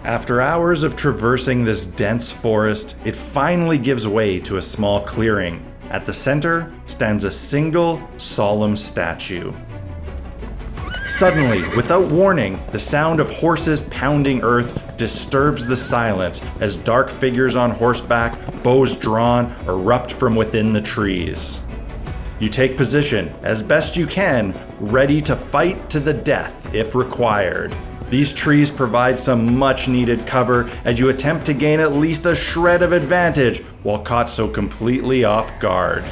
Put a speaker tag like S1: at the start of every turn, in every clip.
S1: After hours of traversing this dense forest, it finally gives way to a small clearing. At the center stands a single, solemn statue. Suddenly, without warning, the sound of horses pounding earth disturbs the silence as dark figures on horseback, bows drawn, erupt from within the trees. You take position as best you can, ready to fight to the death if required. These trees provide some much needed cover as you attempt to gain at least a shred of advantage while caught so completely off guard.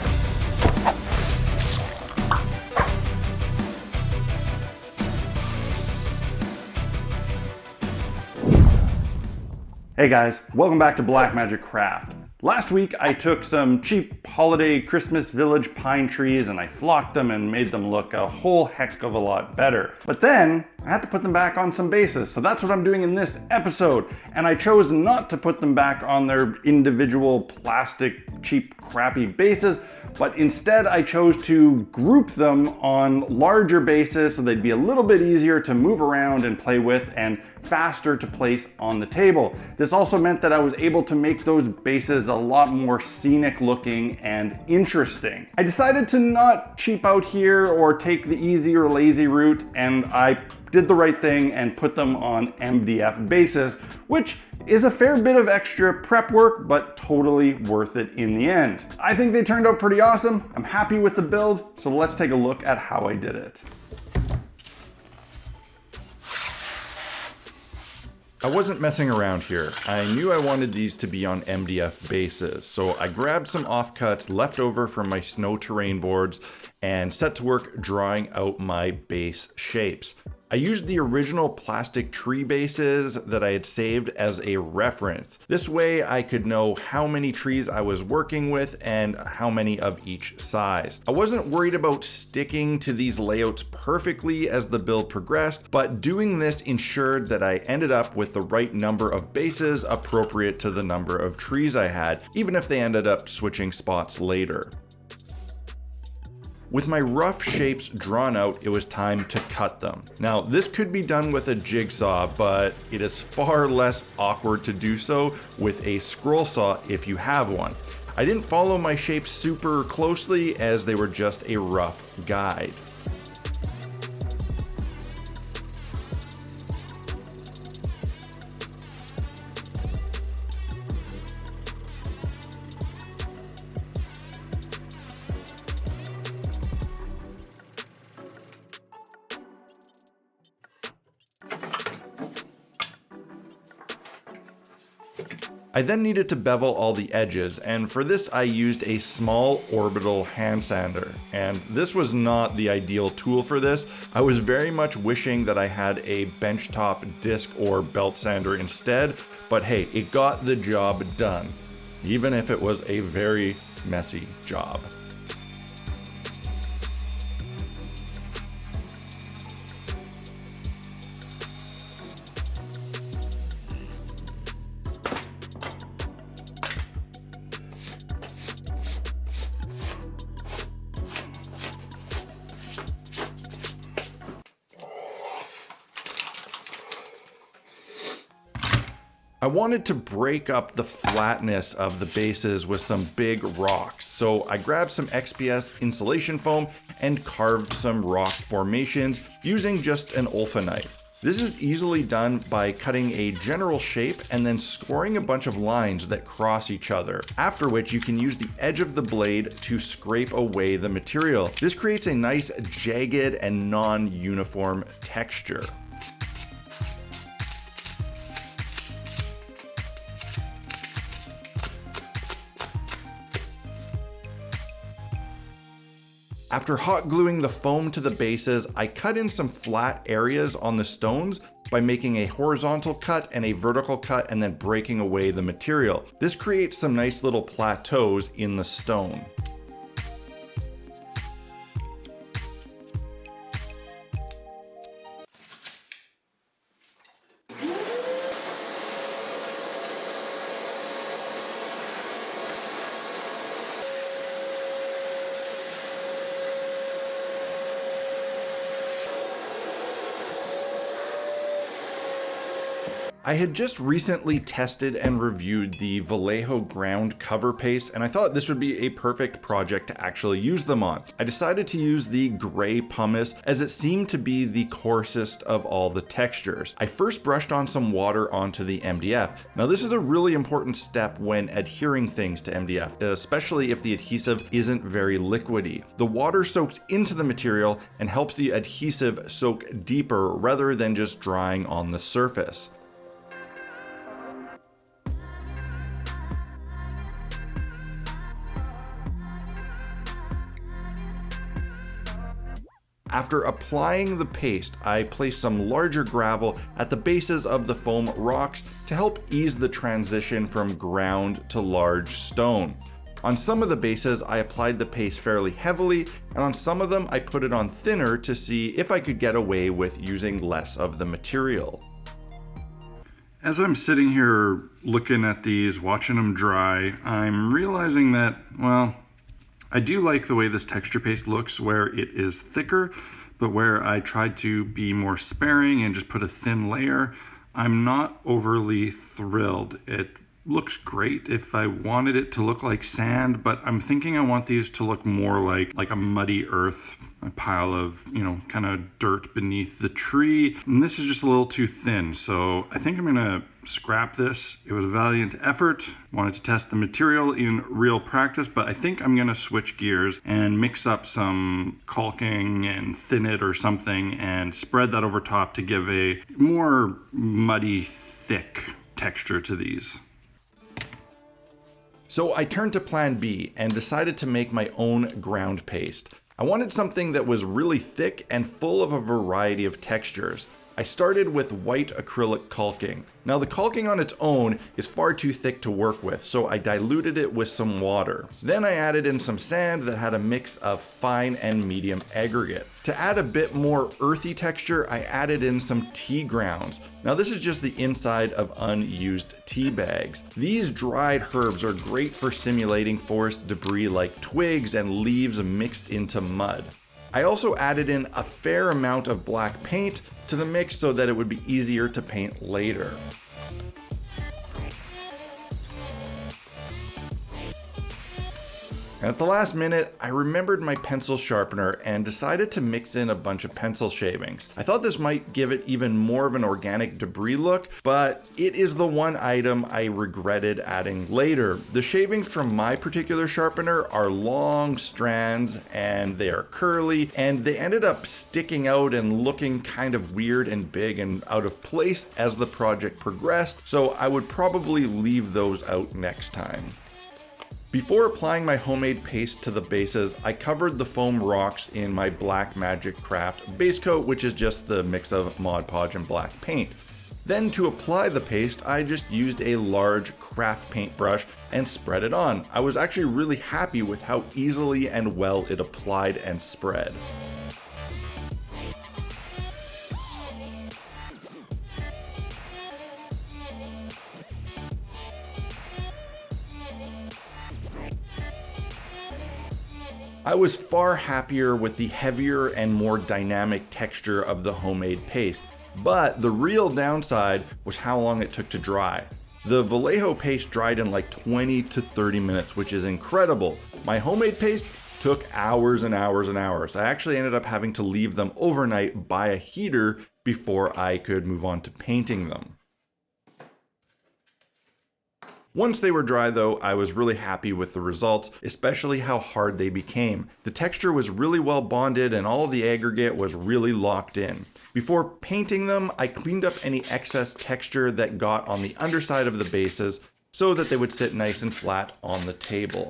S1: Hey guys, welcome back to Black Magic Craft. Last week I took some cheap holiday Christmas village pine trees and I flocked them and made them look a whole heck of a lot better. But then I had to put them back on some bases, so that's what I'm doing in this episode. And I chose not to put them back on their individual plastic, cheap, crappy bases, but instead I chose to group them on larger bases so they'd be a little bit easier to move around and play with and faster to place on the table. This also meant that I was able to make those bases a lot more scenic looking and interesting. I decided to not cheap out here or take the easy or lazy route, and I did the right thing and put them on MDF bases, which is a fair bit of extra prep work, but totally worth it in the end. I think they turned out pretty awesome. I'm happy with the build, so let's take a look at how I did it. I wasn't messing around here. I knew I wanted these to be on MDF bases, so I grabbed some offcuts left over from my snow terrain boards and set to work drawing out my base shapes. I used the original plastic tree bases that I had saved as a reference. This way I could know how many trees I was working with and how many of each size. I wasn't worried about sticking to these layouts perfectly as the build progressed, but doing this ensured that I ended up with the right number of bases appropriate to the number of trees I had, even if they ended up switching spots later. With my rough shapes drawn out, it was time to cut them. Now, this could be done with a jigsaw, but it is far less awkward to do so with a scroll saw if you have one. I didn't follow my shapes super closely as they were just a rough guide. I then needed to bevel all the edges, and for this I used a small orbital hand sander. And this was not the ideal tool for this. I was very much wishing that I had a benchtop disc or belt sander instead, but hey, it got the job done, even if it was a very messy job. I wanted to break up the flatness of the bases with some big rocks, so I grabbed some XPS insulation foam and carved some rock formations using just an OLFA knife. This is easily done by cutting a general shape and then scoring a bunch of lines that cross each other, after which you can use the edge of the blade to scrape away the material. This creates a nice jagged and non-uniform texture. After hot gluing the foam to the bases, I cut in some flat areas on the stones by making a horizontal cut and a vertical cut and then breaking away the material. This creates some nice little plateaus in the stone. I had just recently tested and reviewed the Vallejo ground cover paste, and I thought this would be a perfect project to actually use them on. I decided to use the gray pumice as it seemed to be the coarsest of all the textures. I first brushed on some water onto the MDF. Now this is a really important step when adhering things to MDF, especially if the adhesive isn't very liquidy. The water soaks into the material and helps the adhesive soak deeper rather than just drying on the surface. After applying the paste, I placed some larger gravel at the bases of the foam rocks to help ease the transition from ground to large stone. On some of the bases, I applied the paste fairly heavily, and on some of them, I put it on thinner to see if I could get away with using less of the material. As I'm sitting here looking at these, watching them dry, I'm realizing that, well, I do like the way this texture paste looks where it is thicker, but where I tried to be more sparing and just put a thin layer, I'm not overly thrilled. It looks great if I wanted it to look like sand, but I'm thinking I want these to look more like a muddy earth, a pile of, kind of dirt beneath the tree. And this is just a little too thin, so I think I'm gonna scrap this. It was a valiant effort. Wanted to test the material in real practice, but I think I'm gonna switch gears and mix up some caulking and thin it or something and spread that over top to give a more muddy, thick texture to these. So I turned to plan B and decided to make my own ground paste. I wanted something that was really thick and full of a variety of textures. I started with white acrylic caulking. Now the caulking on its own is far too thick to work with, so I diluted it with some water. Then I added in some sand that had a mix of fine and medium aggregate. To add a bit more earthy texture, I added in some tea grounds. Now this is just the inside of unused tea bags. These dried herbs are great for simulating forest debris like twigs and leaves mixed into mud. I also added in a fair amount of black paint to the mix so that it would be easier to paint later. And at the last minute, I remembered my pencil sharpener and decided to mix in a bunch of pencil shavings. I thought this might give it even more of an organic debris look, but it is the one item I regretted adding later. The shavings from my particular sharpener are long strands and they are curly, and they ended up sticking out and looking kind of weird and big and out of place as the project progressed, so I would probably leave those out next time. Before applying my homemade paste to the bases, I covered the foam rocks in my Black Magic Craft base coat, which is just the mix of Mod Podge and black paint. Then to apply the paste, I just used a large craft paintbrush and spread it on. I was actually really happy with how easily and well it applied and spread. I was far happier with the heavier and more dynamic texture of the homemade paste, but the real downside was how long it took to dry. The Vallejo paste dried in like 20 to 30 minutes, which is incredible. My homemade paste took hours and hours and hours. I actually ended up having to leave them overnight by a heater before I could move on to painting them. Once they were dry though, I was really happy with the results, especially how hard they became. The texture was really well bonded and all of the aggregate was really locked in. Before painting them, I cleaned up any excess texture that got on the underside of the bases so that they would sit nice and flat on the table.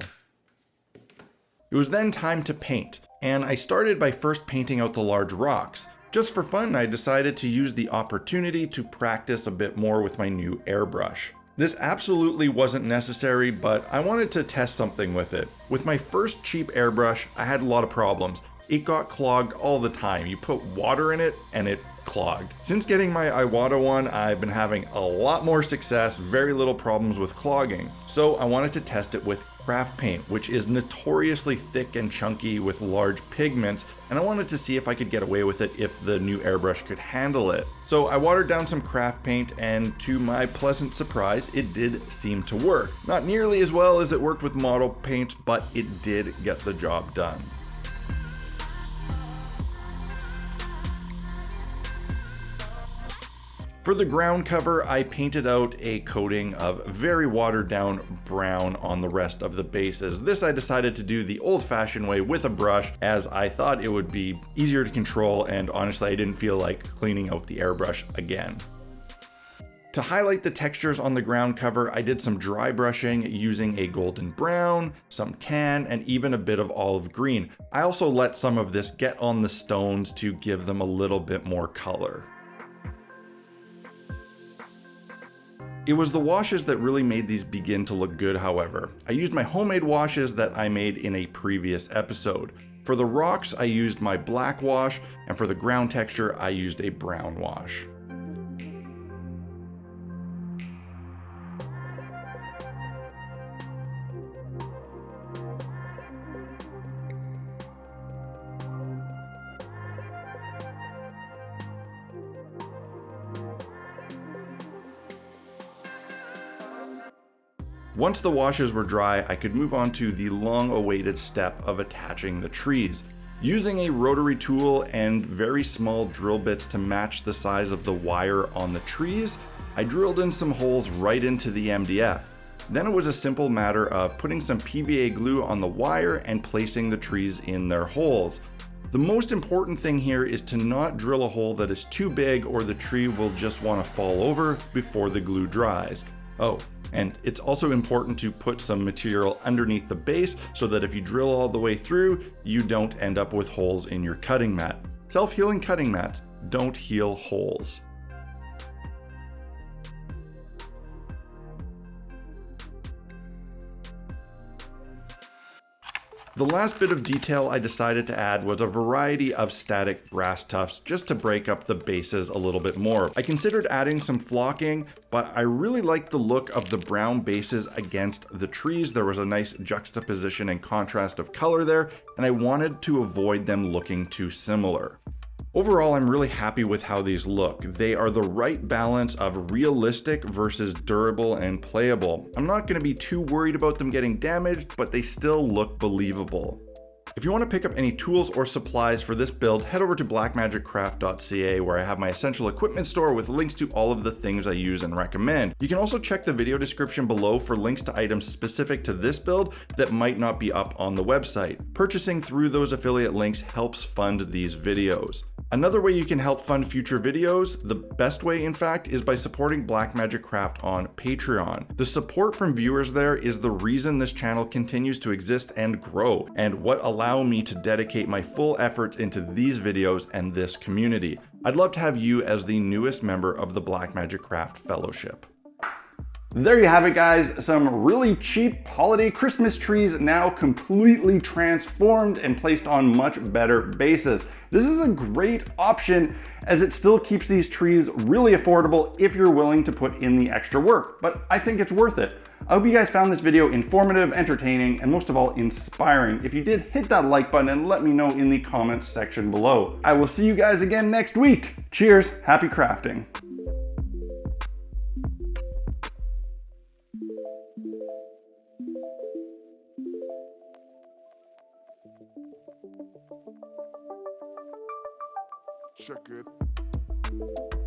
S1: It was then time to paint, and I started by first painting out the large rocks. Just for fun, I decided to use the opportunity to practice a bit more with my new airbrush. This absolutely wasn't necessary, but I wanted to test something with it. With my first cheap airbrush, I had a lot of problems. It got clogged all the time. You put water in it and it clogged. Since getting my Iwata one, I've been having a lot more success, very little problems with clogging. So I wanted to test it with
S2: craft paint, which is notoriously thick and chunky with large pigments, and I wanted to see if I could get away with it if the new airbrush could handle it. So I watered down some craft paint, and to my pleasant surprise, it did seem to work. Not nearly as well as it worked with model paint, but it did get the job done. For the ground cover, I painted out a coating of very watered down brown on the rest of the bases. This I decided to do the old-fashioned way with a brush, as I thought it would be easier to control, and honestly I didn't feel like cleaning out the airbrush again. To highlight the textures on the ground cover, I did some dry brushing using a golden brown, some tan, and even a bit of olive green. I also let some of this get on the stones to give them a little bit more color. It was the washes that really made these begin to look good, however. I used my homemade washes that I made in a previous episode. For the rocks, I used my black wash, and for the ground texture, I used a brown wash. Once the washes were dry, I could move on to the long-awaited step of attaching the trees. Using a rotary tool and very small drill bits to match the size of the wire on the trees, I drilled in some holes right into the MDF. Then it was a simple matter of putting some PVA glue on the wire and placing the trees in their holes. The most important thing here is to not drill a hole that is too big or the tree will just want to fall over before the glue dries. Oh, and it's also important to put some material underneath the base so that if you drill all the way through, you don't end up with holes in your cutting mat. Self-healing cutting mats don't heal holes. The last bit of detail I decided to add was a variety of static brass tufts just to break up the bases a little bit more. I considered adding some flocking, but I really liked the look of the brown bases against the trees. There was a nice juxtaposition and contrast of color there, and I wanted to avoid them looking too similar. Overall, I'm really happy with how these look. They are the right balance of realistic versus durable and playable. I'm not going to be too worried about them getting damaged, but they still look believable. If you want to pick up any tools or supplies for this build, head over to blackmagicraft.ca, where I have my essential equipment store with links to all of the things I use and recommend. You can also check the video description below for links to items specific to this build that might not be up on the website. Purchasing through those affiliate links helps fund these videos. Another way you can help fund future videos, the best way in fact, is by supporting Blackmagic Craft on Patreon. The support from viewers there is the reason this channel continues to exist and grow, and what allow me to dedicate my full efforts into these videos and this community. I'd love to have you as the newest member of the Blackmagic Craft Fellowship.
S1: There you have it, guys. Some really cheap holiday Christmas trees now completely transformed and placed on much better bases. This is a great option as it still keeps these trees really affordable if you're willing to put in the extra work, but I think it's worth it. I hope you guys found this video informative, entertaining, and most of all, inspiring. If you did, hit that like button and let me know in the comments section below. I will see you guys again next week. Cheers, happy crafting.
S3: Check it.